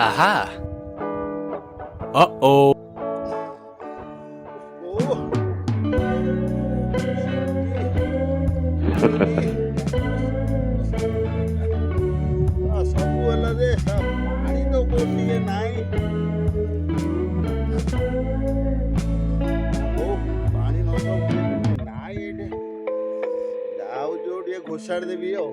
Aha! Uh-oh. ସବୁ ହେଲା ଯେ ପାଣି ତ କୋଉଠି ଟିକେ ନାହିଁ। ପାଣି ନାହିଁ ଏଇଠି, ଯାଉ ଯୋଉ ଟିକେ ଘୋଷାଡ଼ି ଦେବି ଆଉ।